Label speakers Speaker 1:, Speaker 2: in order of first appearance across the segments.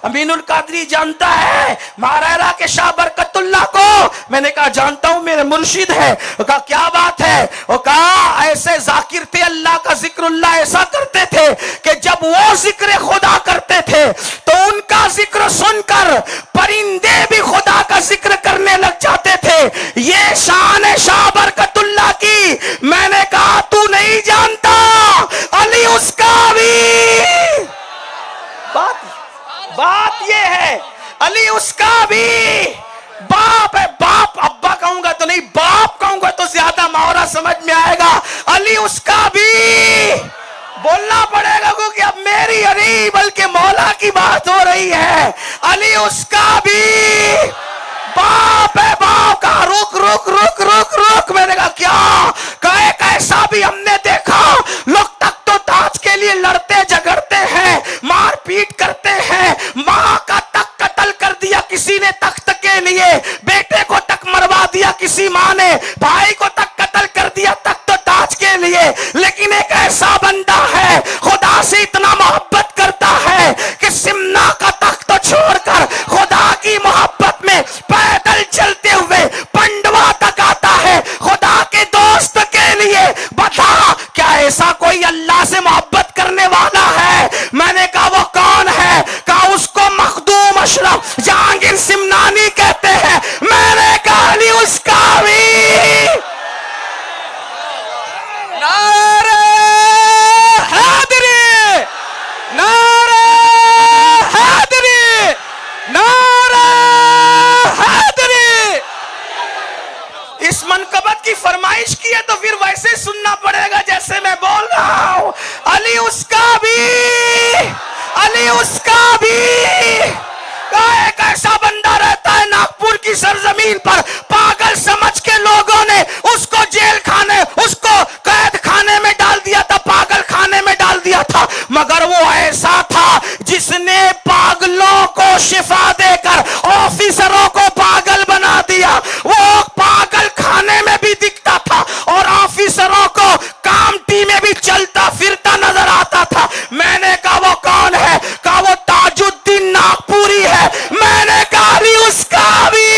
Speaker 1: امین القادری جانتا ہے مہاراجہ کے شاہ برکت اللہ کو؟ میں نے کہا جانتا ہوں، میرے مرشد ہے۔ وہ کہا کیا بات ہے؟ وہ کہا ایسے ذاکر تھے، اللہ کا ذکر اللہ ایسا کرتے تھے کہ جب وہ ذکر خدا کرتے تھے تو ان کا ذکر سن کر پرندے بھی خدا کا ذکر کرنے لگ جاتے تھے۔ یہ شان ہے شاہ برکت اللہ کی۔ میں نے کہا تو نہیں جانتا، علی اس کا بھی بات یہ ہے، علی اس کا بھی باپ ہے۔ باپ ابا کہوں گا تو نہیں، باپ کہوں گا تو زیادہ محاورہ سمجھ میں آئے گا۔ علی اس کا بھی بولنا پڑے گا کیونکہ اب میری علی بلکہ مولا کی بات ہو رہی ہے۔ علی اس کا بھی باپ ہے۔ باپ کا رک رک رک رک رک میں نے کہا کیا؟ کہے کیسا بھی ہم نے دیکھا لوگ تخت و تاج کے لیے لڑتے جھگڑتے ہیں، مار پیٹ کرتے ہیں۔ ماں کا تک قتل کر دیا کسی نے تخت کے لیے، بیٹے کو تک مروا دیا کسی ماں نے، بھائی کو تک قتل کر دیا تخت و تاج کے لیے۔ لیکن ایک ایسا بندہ ہے خدا سے اتنا محبت کرتا ہے کہ سمنا کا تخت چھوڑ کر خدا کی محبت میں پیدل چلتے ہوئے پنڈوا تک آتا ہے خدا کے دوست کے لیے۔ بتا کیا ایسا کوئی اللہ سے محبت کرنے والا ہے؟ میں نے کہا وہ کون ہے؟ کہا اس کو مخدوم اشرف جہانگیر سمنانی کہتے ہیں۔ میں نے کہا علی اس کا بھی نعرہ حیدری، نعرہ حیدری، نعرہ حیدری۔ اس منقبت کی فرمائش کی ہے تو پھر ویسے سننا پڑے گا جیسے میں بول رہا ہوں۔ علی اس کا بھی، علی اس کا بھی۔ ایک ایسا بندہ رہتا ہے ناگپور کی سرزمین پر، پاگل سمجھ کے لوگوں نے اس کو جیل خانے، اس کو قید خانے میں ڈال دیا تھا، پاگل خانے میں ڈال دیا تھا، مگر وہ ایسا تھا جس نے پاگلوں کو شفا دے کر آفیسروں کو پاگل بنا دیا۔ وہ پاگل خانے میں بھی دکھتا تھا اور آفیسروں کو کامٹی میں بھی چلتا پھرتا نظر آتا تھا۔ میں نے کہا وہ کون ہے؟ کہا وہ تاج الدین ناگپوری ہے۔ میں نے کہا علی اس کا بھی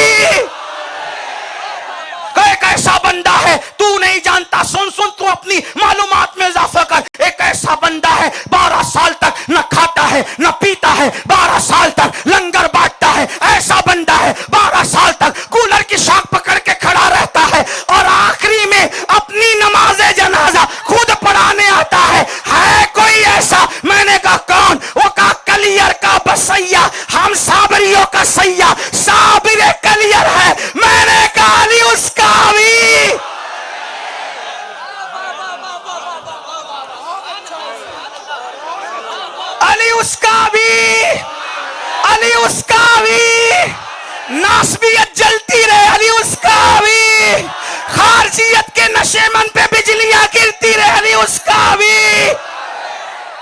Speaker 1: ایک ایسا بندہ ہے تو نہیں جانتا۔ سن سن تو اپنی معلومات میں اضافہ کر۔ ایک ایسا بندہ ہے 12 سال تک نہ کھاتا ہے نہ پیتا ہے، 12 سال تک لنگر بانٹتا ہے۔ ایسا بندہ ہے 12 سال تک کولر کی شاخ پکڑ کے کھڑا رہتا ہے اور آخری میں اپنی نماز جنازہ خود پڑھانے آتا ہے۔ ہے کوئی ایسا؟ میں نے کہا کون؟ وہ کہا کلیئر کا بسیا، ہم صابریوں کا سیاح صابر کلیئر ہے۔ میں نے کہا علی اس کا بھی علی اس کا بھی، علی اس کا بھی ناسبیت جلتی رہے، علی اس کا بھی خارجیت کے نشے من پہ بجلیاں گرتی رہے، علی اس کا بھی۔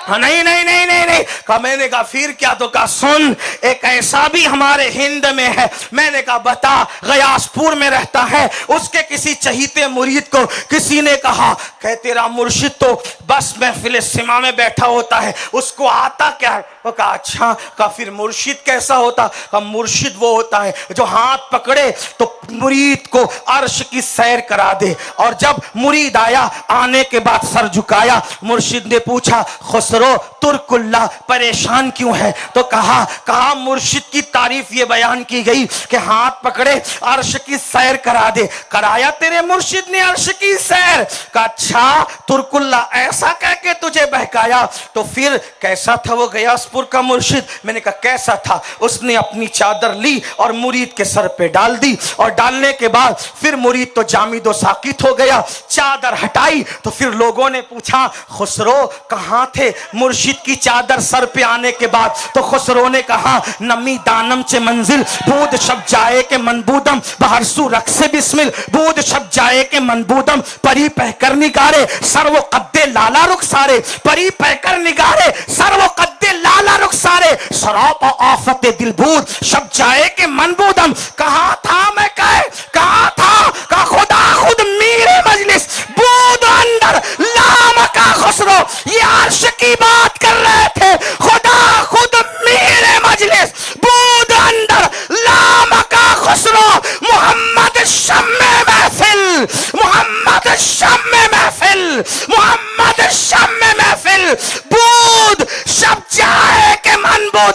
Speaker 1: نہیں نہیں نہیں نہیں نہیں کہا۔ میں نے کہا پھر کیا؟ تو کہا سن ایک ایسا بھی ہمارے ہند میں ہے۔ میں نے کہا بتا۔ غیاس پور میں رہتا ہے۔ اس کے کسی چہیتے مرید کو کسی نے کہا کہ تیرا مرشد تو بس محفل سما میں بیٹھا ہوتا ہے، اس کو آتا کیا ہے؟ وہ کہا اچھا۔ کہا پھر مرشد کیسا ہوتا؟ کہا مرشد وہ ہوتا ہے جو ہاتھ پکڑے تو مرید کو عرش کی سیر کرا دے، اور جب مرید آیا آنے کے بعد سر جھکایا، مرشد نے پوچھا خسرو ترک اللہ پریشان کیوں ہے؟ تو کہا مرشد کی تعریف یہ بیان کی گئی کہ ہاتھ پکڑے عرش کی سیر کرا دے۔ کرایا تیرے مرشد نے عرش کی سیر؟ کہا اچھا ترک اللہ ایسا کہہ کے تجھے بہکایا؟ تو پھر کیسا تھا وہ غیاس پور کا مرشد؟ میں نے کہا کیسا تھا؟ اس نے اپنی چادر لی اور مرید کے سر پہ ڈال دی، اور ڈالنے کے بعد پھر مرید تو جامد و ساکت ہو گیا۔ چادر ہٹائی تو پھر لوگوں نے پوچھا خسرو کہاں تھے؟ مرشد کی چادر سر پہ آنے کے بعد تو خسرو نے کہا نمی دانم چے منزل بود شب جائے کے منبودم بہر سو رقص بسمل بود شب جائے کے منبودم پری پہ کر نگارے سر و قد لالا رخسارے پری پہ کر نگارے سر و قد لالا رخسارے سراپا آفت دل بود شب جائے کے منبودم۔ کہاں تھا میں کہاں تھا؟ کہا خدا خود میرے مجلس بود اندر لام کا خسرو، یہ عرش کی بات کر رہے تھے، خدا خود میرے مجلس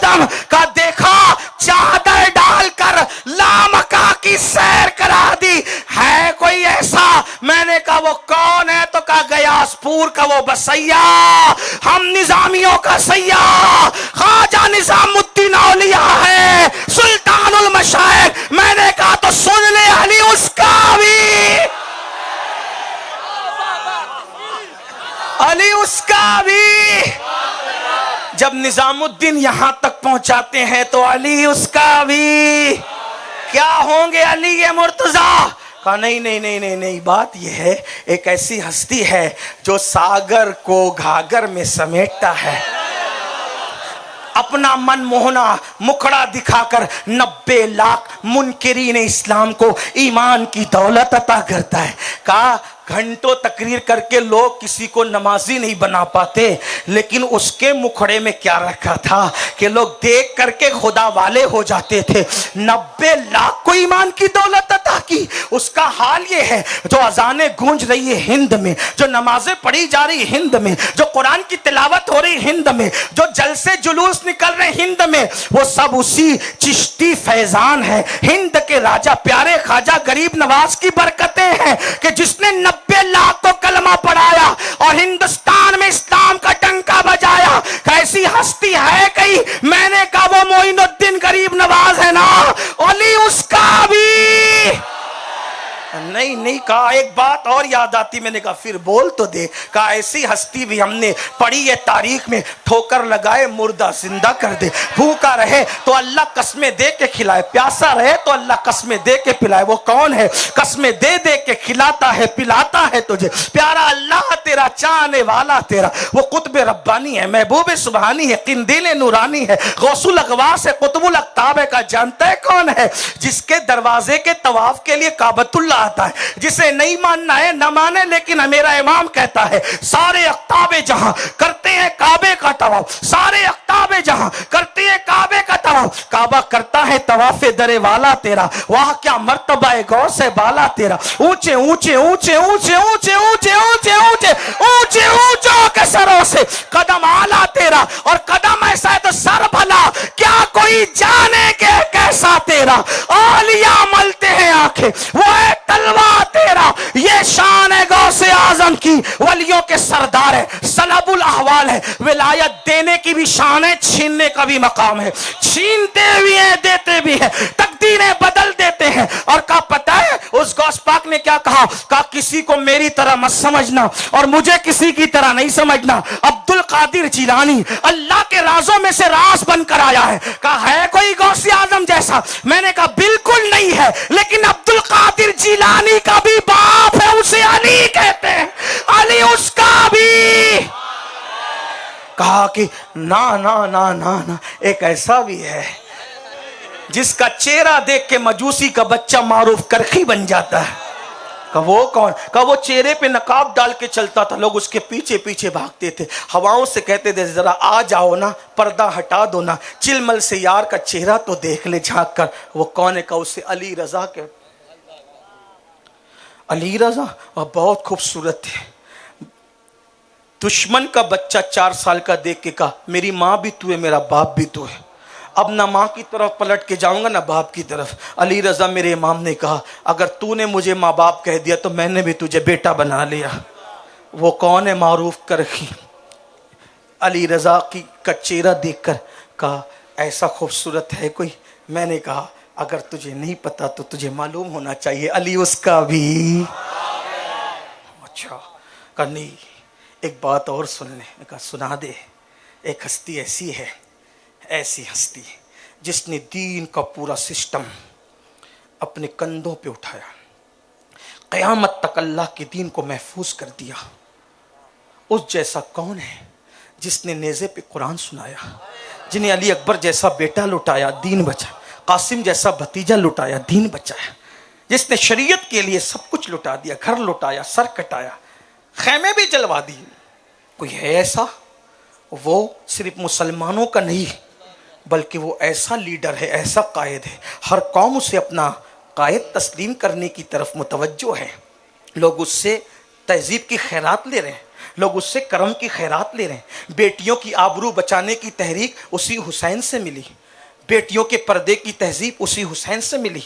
Speaker 1: آدم کا دیکھا چادر ڈال کر لامکا کی سیر کرا دی، ہے کوئی ایسا؟ میں نے کہا وہ کون ہے؟ تو کہا گیاس پور کا وہ بسیا، ہم نظامیوں کا سیاح خواجہ نظام الدین اولیاء ہے، سلطان المشائخ۔ میں نے کہا تو سن لے علی اسکاوی، علی اسکاوی۔ جب نظام الدین یہاں تک پہنچاتے ہیں تو علی اسکاوی کیا ہوں گے؟ علی مرتضیٰ۔ کہا نہیں نہیں نہیں نہیں نہیں، بات یہ ہے ایک ایسی ہستی ہے جو ساگر کو گھاگر میں سمیٹتا ہے، اپنا من موہنا مکھڑا دکھا کر 90 لاکھ منکرین اسلام کو ایمان کی دولت عطا کرتا ہے۔ کہا گھنٹوں تقریر کر کے لوگ کسی کو نمازی نہیں بنا پاتے، لیکن اس کے مکھڑے میں کیا رکھا تھا کہ لوگ دیکھ کر کے خدا والے ہو جاتے تھے۔ 90 لاکھ کو ایمان کی دولت عطا کی۔ اس کا حال یہ ہے جو اذانیں گونج رہی ہے ہند میں، جو نمازیں پڑھی جا رہی ہند میں، جو قرآن کی تلاوت ہو رہی ہند میں، جو جلسے جلوس نکل رہے ہند میں، وہ سب اسی چشتی فیضان ہے، ہند کے راجہ پیارے خواجہ غریب نواز کی برکتیں ہیں کہ جس نے 90 لاکھ کو کلمہ پڑھایا اور ہندوستان میں اسلام کا ڈنکا بجایا۔ کیسی ہستی ہے کہیں؟ میں نے کہا وہ معین الدین غریب نواز ہے نا، علی اس کا بھی نہیں کہا۔ ایک بات اور یاد آتی، میں نے کہا پھر بول تو دے۔ کہا ایسی ہستی بھی ہم نے پڑھی ہے تاریخ میں، ٹھوکر لگائے مردہ زندہ کر دے، بھوکا رہے تو اللہ قسمیں دے کے کھلائے، پیاسا رہے تو اللہ قسمیں دے کے پلائے۔ وہ کون ہے؟ قسمیں دے دے کے کھلاتا ہے پلاتا ہے تجھے، پیارا اللہ تیرا، چاہنے والا تیرا۔ وہ قطب ربانی ہے، محبوب سبحانی ہے، قندیل نورانی ہے، غوث الاغواث ہے، قطب الاقطاب ہے۔ کا جانتا ہے کون ہے؟ جس کے دروازے کے طواف کے لیے کعبۃ اللہ آتا ہے، جسے نہیں ماننا ہے نہ مانے، لیکن میرا امام کہتا ہے سارے اقطاب جہاں کرتے ہیں کعبے کا طواف، سارے اقطاب جہاں کرتے ہیں کعبے کا طواف، کعبہ کرتا ہے طواف در والا تیرا، وہاں کیا مرتبہ ہے غوث بالا تیرا۔ اونچے اونچے اونچے اونچے اونچے اونچے اونچے اونچے اونچے اونچوں کے سروں سے قدم آلہ تیرا، اور قدم ایسا ہے تو سر بھلا، کیا کوئی جانے کہ کیسا تیرا۔ اولیاء ملتے ہیں آنکھیں، وہ ہے تلوار تیرا۔ یہ شان ہے غوث اعظم کی، ولیوں کے سردار ہے، سلب الاحوال ہے، ولایت دینے کی بھی شان ہے، چھیننے کا بھی مقام ہے، چھینتے بھی ہیں دیتے بھی ہیں، تقدیریں بدل دیتے ہیں۔ اور کہا پتہ ہے اس غوث پاک نے کیا کہا؟ کہا کسی کو میری طرح مت سمجھنا اور مجھے کسی کی طرح نہیں سمجھنا۔ عبد القادر جیلانی اللہ کے رازوں میں سے راز بن کر آیا ہے۔ کہا ہے کوئی غوث اعظم جیسا؟ میں نے کہا بالکل نہیں ہے، لیکن عبد القادر جیلانی کا بھی باپ ہے، اسے علی کہتے ہیں، علی اس کا بھی۔ کہا کہ نا نا نا نا نا، ایک ایسا بھی ہے جس کا چہرہ دیکھ کے مجوسی کا بچہ معروف کرخی بن جاتا ہے۔ کہا وہ کون؟ کہا وہ چہرے پہ نقاب ڈال کے چلتا تھا، لوگ اس کے پیچھے پیچھے بھاگتے تھے، ہواؤں سے کہتے تھے ذرا آ جاؤ نا، پردہ ہٹا دو نا، چلمل سے یار کا چہرہ تو دیکھ لے جھانک کر۔ وہ کون ہے؟ کہا اسے علی رضا کے۔ علی رضا وہ بہت خوبصورت ہے۔ دشمن کا بچہ 4 سال کا دیکھ کے کہا میری ماں بھی تو ہے، میرا باپ بھی تو ہے، اب نہ ماں کی طرف پلٹ کے جاؤں گا نہ باپ کی طرف۔ علی رضا میرے امام نے کہا اگر تو نے مجھے ماں باپ کہہ دیا تو میں نے بھی تجھے بیٹا بنا لیا۔ وہ کون ہے؟ معروف کرخی۔ علی رضا کی کا چہرہ دیکھ کر کہا ایسا خوبصورت ہے کوئی؟ میں نے کہا اگر تجھے نہیں پتا تو تجھے معلوم ہونا چاہیے، علی اس کا بھی۔ اچھا کہا نہیں، ایک بات اور سن لے۔ میں کہا سنا دے۔ ایک ہستی ایسی ہے، ایسی ہستی جس نے دین کا پورا سسٹم اپنے کندھوں پہ اٹھایا، قیامت تک اللہ کے دین کو محفوظ کر دیا۔ اس جیسا کون ہے جس نے نیزے پہ قرآن سنایا، جنہیں علی اکبر جیسا بیٹا لٹایا دین بچا، قاسم جیسا بھتیجا لٹایا دین بچایا، جس نے شریعت کے لیے سب کچھ لٹا دیا، گھر لٹایا، سر کٹایا، خیمے بھی جلوا دی۔ کوئی ہے ایسا؟ وہ صرف مسلمانوں کا نہیں بلکہ وہ ایسا لیڈر ہے، ایسا قائد ہے، ہر قوم اسے اپنا قائد تسلیم کرنے کی طرف متوجہ ہے۔ لوگ اس سے تہذیب کی خیرات لے رہے ہیں، لوگ اس سے کرم کی خیرات لے رہے ہیں. بیٹیوں کی آبرو بچانے کی تحریک اسی حسین سے ملی, بیٹیوں کے پردے کی تہذیب اسی حسین سے ملی,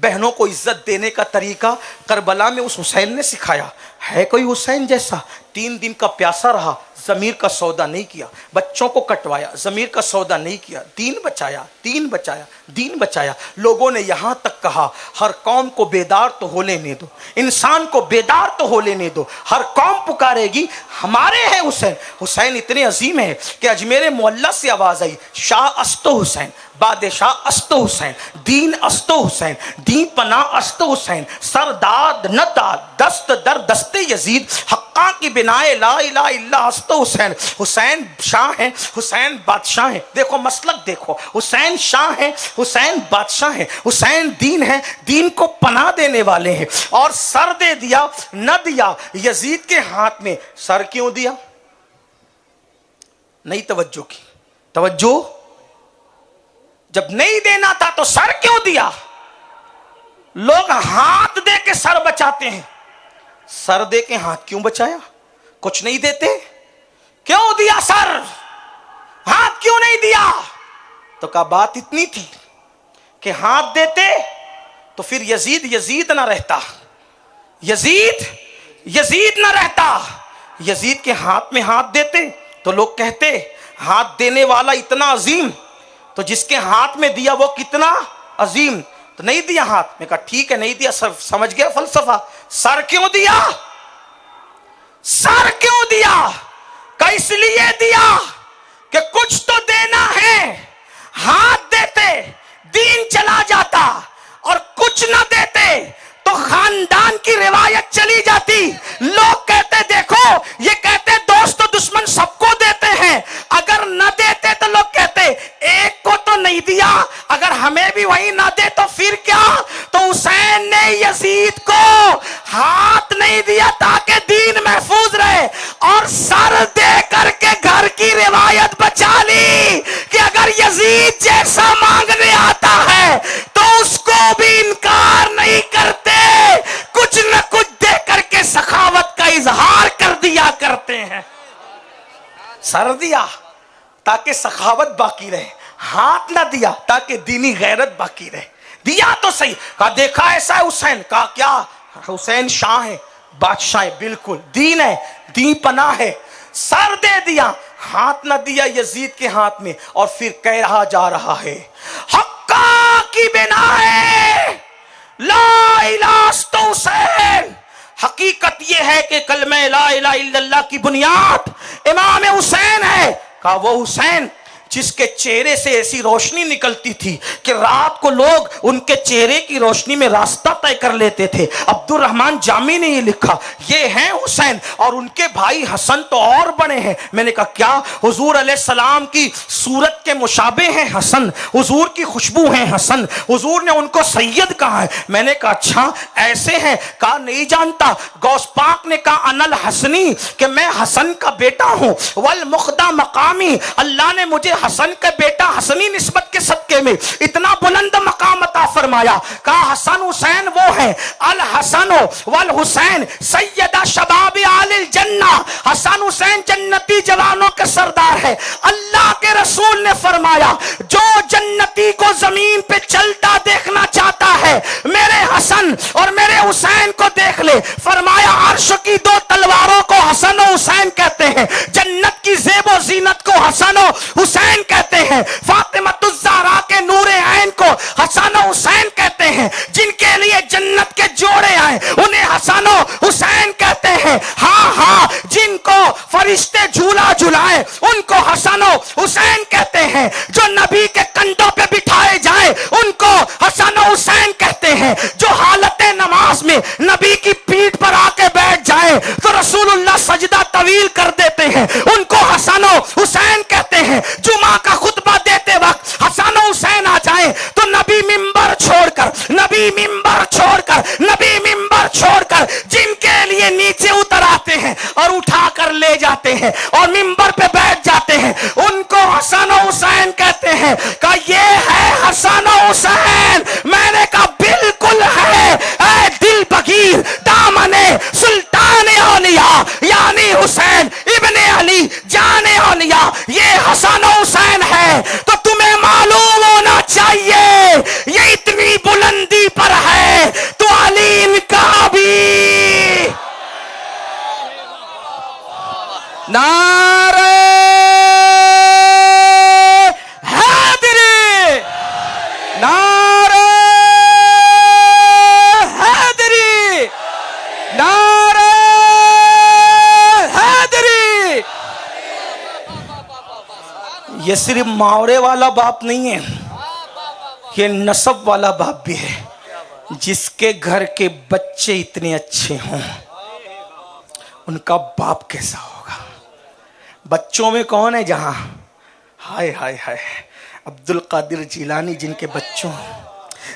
Speaker 1: بہنوں کو عزت دینے کا طریقہ کربلا میں اس حسین نے سکھایا. ہے کوئی حسین جیسا؟ 3 دن کا پیاسا رہا, ضمیر کا سودا نہیں کیا, بچوں کو کٹوایا, ضمیر کا سودا نہیں کیا, دین بچایا, دین بچایا, دین بچایا. لوگوں نے یہاں تک کہا ہر قوم کو بیدار تو ہو لینے دو, انسان کو بیدار تو ہو لینے دو, ہر قوم پکارے گی ہمارے ہیں حسین. حسین اتنے عظیم ہیں کہ اجمیر معلیٰ سے آواز آئی, شاہ استو حسین, بادشاہ استو حسین, دین استو حسین, دین پناہ استو حسین, سرداد نہ داد, دست در دست یزید, حقاں کی بنائے لا الہ الا استو حسین. حسین شاہ ہیں, حسین بادشاہ ہیں. دیکھو مسلک دیکھو, حسین شاہ ہیں, حسین بادشاہ ہیں, حسین دین ہیں, دین کو پناہ دینے والے ہیں. اور سر دے دیا نہ دیا یزید کے ہاتھ میں. سر کیوں دیا؟ نہیں توجہ کی, توجہ, جب نہیں دینا تھا تو سر کیوں دیا؟ لوگ ہاتھ دے کے سر بچاتے ہیں, سر دے کے ہاتھ کیوں بچایا؟ کچھ نہیں دیتے, کیوں دیا سر؟ ہاتھ کیوں نہیں دیا؟ تو کہا بات اتنی تھی کہ ہاتھ دیتے تو پھر یزید نہ رہتا, یزید نہ رہتا. یزید کے ہاتھ میں ہاتھ دیتے تو لوگ کہتے ہاتھ دینے والا اتنا عظیم, تو جس کے ہاتھ میں دیا وہ کتنا عظیم. تو نہیں دیا ہاتھ میں, کہا ٹھیک ہے نہیں دیا. سر سمجھ گیا فلسفہ. سر کیوں دیا؟ سر کیوں دیا؟ کہ اس لیے دیا کہ کچھ تو دینا ہے. ہاتھ دیتے دین چلا جاتا, اور کچھ نہ دیتے تو خاندان کی روایت چلی جاتی. لوگ کہتے دیکھو یہ کہتے دوست و دشمن سب کو دیتے ہیں, اگر نہ دیتے تو لوگ کہتے ایک کو تو نہیں دیا, اگر ہمیں بھی وہی نہ دے تو پھر کیا؟ تو حسین نے یزید کو ہاتھ نہیں دیا تاکہ دین محفوظ رہے, اور سر دے کر کے گھر کی روایت بچا لی کہ اگر یزید جیسا مانگنے آتا ہے تو اس کو بھی انکار نہیں کرتے, کچھ نہ کچھ دے کر کے سخاوت کا اظہار کر دیا کرتے ہیں. سر دیا تاکہ سخاوت باقی رہے, ہاتھ نہ دیا تاکہ دینی غیرت باقی رہے. دیا تو صحیح, کہا دیکھا ایسا ہے حسین, کہا کیا؟ حسین شاہ ہے, بادشاہ ہے, بالکل دین ہے, دین پناہ ہے. سر دے دیا, ہاتھ نہ دیا یزید کے ہاتھ میں, اور پھر کہہ رہا جا رہا ہے حقا کی بنا ہے لا الہ استو حسین. حقیقت یہ ہے کہ کلمہ لا الہ الا اللہ کی بنیاد امام حسین ہے. کہا وہ حسین جس کے چہرے سے ایسی روشنی نکلتی تھی کہ رات کو لوگ ان کے چہرے کی روشنی میں راستہ طے کر لیتے تھے. عبد الرحمن جامی نے یہ لکھا, یہ ہیں حسین, اور ان کے بھائی حسن تو اور بڑے ہیں. میں نے کہا کیا؟ حضور علیہ السلام کی صورت کے مشابہ ہیں حسن, حضور کی خوشبو ہیں حسن, حضور نے ان کو سید کہا ہے. میں نے کہا اچھا ایسے ہیں؟ کہا نہیں جانتا. غوث پاک نے کہا ان الحسنی, کہ میں حسن کا بیٹا ہوں, والمخدہ مقامی, اللہ نے مجھے حسن کا بیٹا حسنی نسبت کے صدقے میں اتنا بلند مقام عطا فرمایا. کہا حسن حسین وہ ہیں, الحسن والحسین سیدہ شباب آل الجنہ, حسن حسین جنتی جوانوں کے سردار ہے. اللہ کے رسول نے فرمایا جو جنتی کو زمین پہ چلتا دیکھنا چاہتا ہے میرے حسن اور میرے حسین کو دیکھ لے. فرمایا عرش کی 2 تلواروں کو حسن و حسین کہتے ہیں, جنت کی زیب و زینت کو حسن و حسین کہتے ہیں, فاطمۃ الزہرا کے نور عین کو حسن و حسین کہتے ہیں, جن کے لیے جنت کے جوڑے آئے انہیں حسن و حسین کہتے ہیں. ہاں ہاں, جن کو فرشتے جھولا جھلائے ان کو حسن و حسین کہتے ہیں, جو نبی کے کندھوں پہ بٹھائے جائیں ان کو حسن و حسین کہتے ہیں, جو حالت نماز میں نبی کی پیٹھ پر آ کے بیٹھ جائیں تو رسول اللہ سجدہ طویل کر دیتے ہیں ان کو حسن و حسین کہتے ہیں. جمعہ کا خطبہ دیتے وقت حسن و حسین آ جائیں تو نبی ممبر چھوڑ کر جن کے لیے نیچے اتر آتے ہیں اور اٹھا کر لے جاتے ہیں اور ممبر پہ بیٹھ جاتے ہیں ان کو حسن و حسین کہتے ہیں. کہ یہ ہے حسن و حسین. میں نے کہا بالکل ہے, اے دل بگیر دامن سلطان اولیاء یعنی حسین. یہ صرف محاورے والا باپ نہیں ہے، یہ نسب والا باپ بھی ہے۔ جس کے گھر کے بچے اتنے اچھے ہوں ان کا باپ کیسا ہوگا؟ بچوں میں کون ہے جہاں؟ ہائے ہائے ہائے، عبد القادر جیلانی جن کے بچوں میں،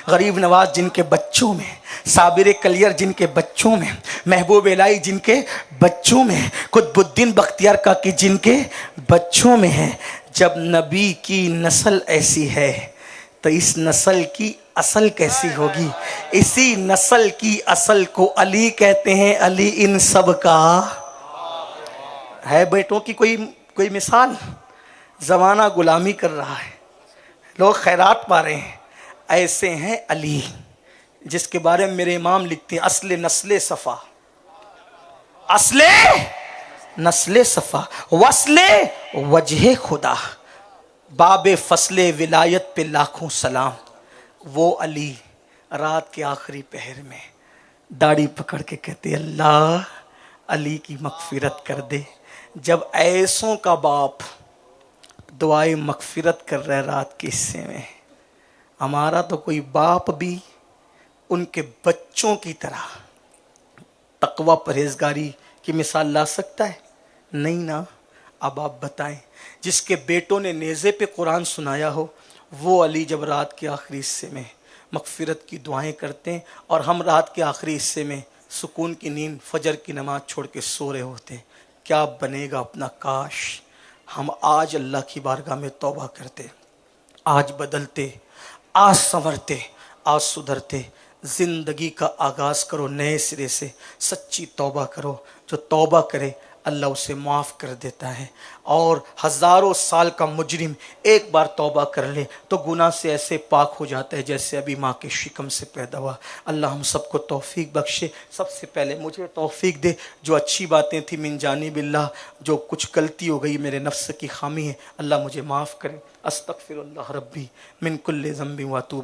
Speaker 1: غریب نواز جن کے بچوں میں، صابر کلیر جن کے بچوں میں، محبوب الہی جن کے بچوں میں، قطب الدین بختیار کاکی جن کے بچوں میں ہے۔ جب نبی کی نسل ایسی ہے تو اس نسل کی اصل کیسی ہوگی؟ اسی نسل کی اصل کو علی کہتے ہیں۔ علی ان سب کا ہے۔ بیٹوں کی کوئی مثال؟ زمانہ غلامی کر رہا ہے، لوگ خیرات پا رہے ہیں، ایسے ہیں علی جس کے بارے میں میرے امام لکھتے ہیں اصل نسل صفا، اصل نسل صفا، وصل وجہ خدا، باب فصل ولایت پہ لاکھوں سلام۔ وہ علی رات کے آخری پہر میں داڑھی پکڑ کے کہتے اللہ علی کی مغفرت کر دے۔ جب ایسوں کا باپ دعائیں مغفرت کر رہے رات کے حصے میں، ہمارا تو کوئی باپ بھی ان کے بچوں کی طرح تقوی پرہیزگاری کی مثال لا سکتا ہے؟ نہیں نا۔ اب آپ بتائیں، جس کے بیٹوں نے نیزے پہ قرآن سنایا ہو وہ علی جب رات کے آخری حصے میں مغفرت کی دعائیں کرتے ہیں اور ہم رات کے آخری حصے میں سکون کی نیند فجر کی نماز چھوڑ کے سو رہے ہوتے ہیں، کیا بنے گا اپنا؟ کاش ہم آج اللہ کی بارگاہ میں توبہ کرتے، آج بدلتے، آج سنورتے، آج سدھرتے۔ زندگی کا آغاز کرو نئے سرے سے، سچی توبہ کرو۔ جو توبہ کرے اللہ اسے معاف کر دیتا ہے، اور ہزاروں سال کا مجرم ایک بار توبہ کر لے تو گناہ سے ایسے پاک ہو جاتا ہے جیسے ابھی ماں کے شکم سے پیدا ہوا۔ اللہ ہم سب کو توفیق بخشے۔ سب سے پہلے مجھے توفیق دے، جو اچھی باتیں تھیں من جانب اللہ، جو کچھ غلطی ہو گئی میرے نفس کی خامی ہے اللہ مجھے معاف کرے۔ استغفر اللہ ربی من کل ذنب واتوب